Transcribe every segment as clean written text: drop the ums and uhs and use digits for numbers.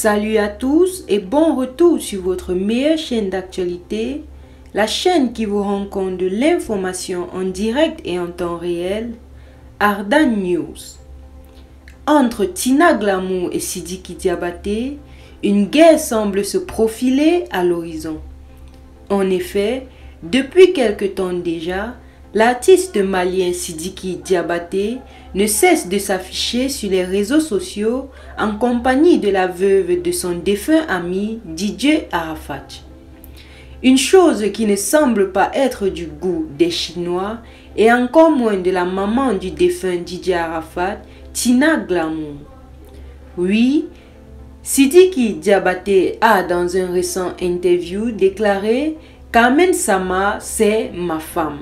Salut à tous et bon retour sur votre meilleure chaîne d'actualité, la chaîne qui vous rend compte de l'information en direct et en temps réel, Ardan News. Entre Tina Glamour et Sidiki Diabaté, une guerre semble se profiler à l'horizon. En effet, depuis quelque temps déjà, l'artiste malien Sidiki Diabaté ne cesse de s'afficher sur les réseaux sociaux en compagnie de la veuve de son défunt ami DJ Arafat. Une chose qui ne semble pas être du goût des Chinois et encore moins de la maman du défunt DJ Arafat, Tina Glamour. Oui, Sidiki Diabaté a dans un récent interview déclaré « Carmen Sama, c'est ma femme ».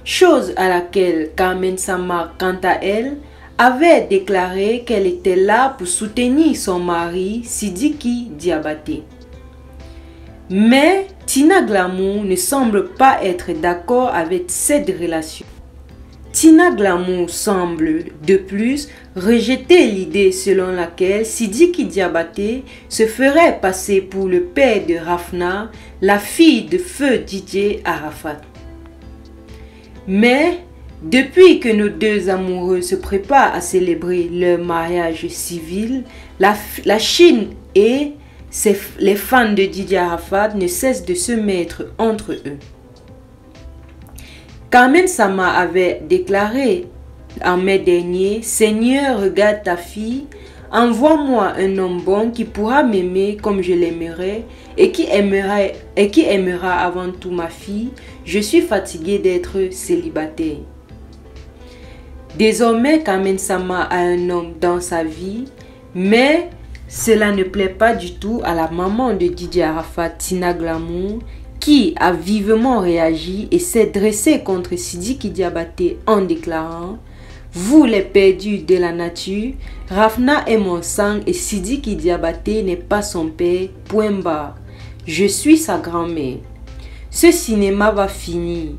Chose à laquelle Carmen Sama, quant à elle, avait déclaré qu'elle était là pour soutenir son mari Sidiki Diabaté. Mais Tina Glamour ne semble pas être d'accord avec cette relation. Tina Glamour semble, de plus, rejeter l'idée selon laquelle Sidiki Diabaté se ferait passer pour le père de Rafna, la fille de feu DJ Arafat. Mais, depuis que nos deux amoureux se préparent à célébrer leur mariage civil, la Chine et les fans de DJ Arafat ne cessent de se mettre entre eux. Carmen Sama avait déclaré en mai dernier « Seigneur, regarde ta fille, envoie-moi un homme bon qui pourra m'aimer comme je l'aimerai et qui aimera avant tout ma fille. Je suis fatigué d'être célibataire. » Désormais, Carmen Sama a un homme dans sa vie, mais cela ne plaît pas du tout à la maman de DJ Arafat, Tina Glamour, qui a vivement réagi et s'est dressée contre Sidiki Diabaté en déclarant « Vous les perdus de la nature, Rafna est mon sang et Sidiki Diabaté n'est pas son père, point barre. Je suis sa grand-mère. Ce cinéma va finir.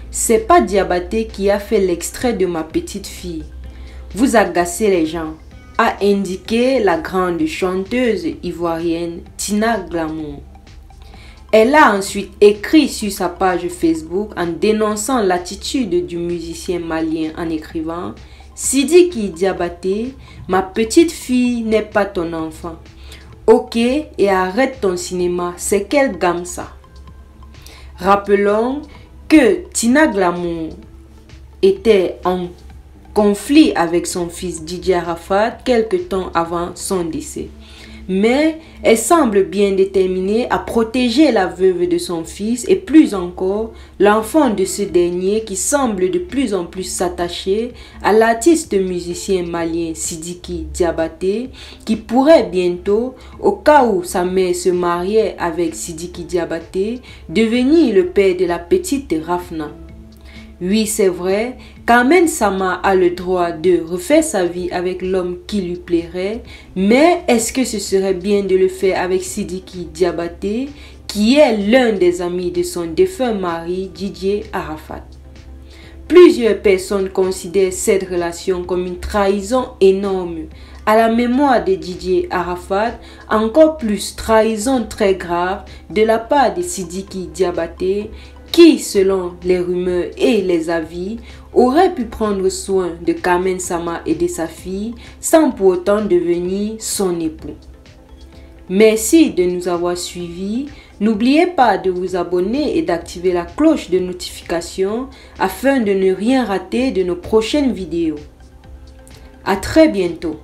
C'est pas Diabaté qui a fait l'extrait de ma petite fille. Vous agacez les gens », a indiqué la grande chanteuse ivoirienne Tina Glamour. Elle a ensuite écrit sur sa page Facebook en dénonçant l'attitude du musicien malien en écrivant « Sidiki Diabaté, ma petite fille n'est pas ton enfant. Ok, et arrête ton cinéma, c'est quelle gamme ça ?» Rappelons que Tina Glamour était en conflit avec son fils DJ Arafat quelque temps avant son décès. Mais elle semble bien déterminée à protéger la veuve de son fils et plus encore l'enfant de ce dernier qui semble de plus en plus s'attacher à l'artiste musicien malien Sidiki Diabaté qui pourrait bientôt, au cas où sa mère se mariait avec Sidiki Diabaté, devenir le père de la petite Rafna. Oui, c'est vrai, Carmen Sama a le droit de refaire sa vie avec l'homme qui lui plairait, mais est-ce que ce serait bien de le faire avec Sidiki Diabaté, qui est l'un des amis de son défunt mari DJ Arafat? Plusieurs personnes considèrent cette relation comme une trahison énorme à la mémoire de DJ Arafat, encore plus trahison très grave de la part de Sidiki Diabaté, qui, selon les rumeurs et les avis, aurait pu prendre soin de Carmen Sama et de sa fille sans pour autant devenir son époux. Merci de nous avoir suivis. N'oubliez pas de vous abonner et d'activer la cloche de notification afin de ne rien rater de nos prochaines vidéos. À très bientôt.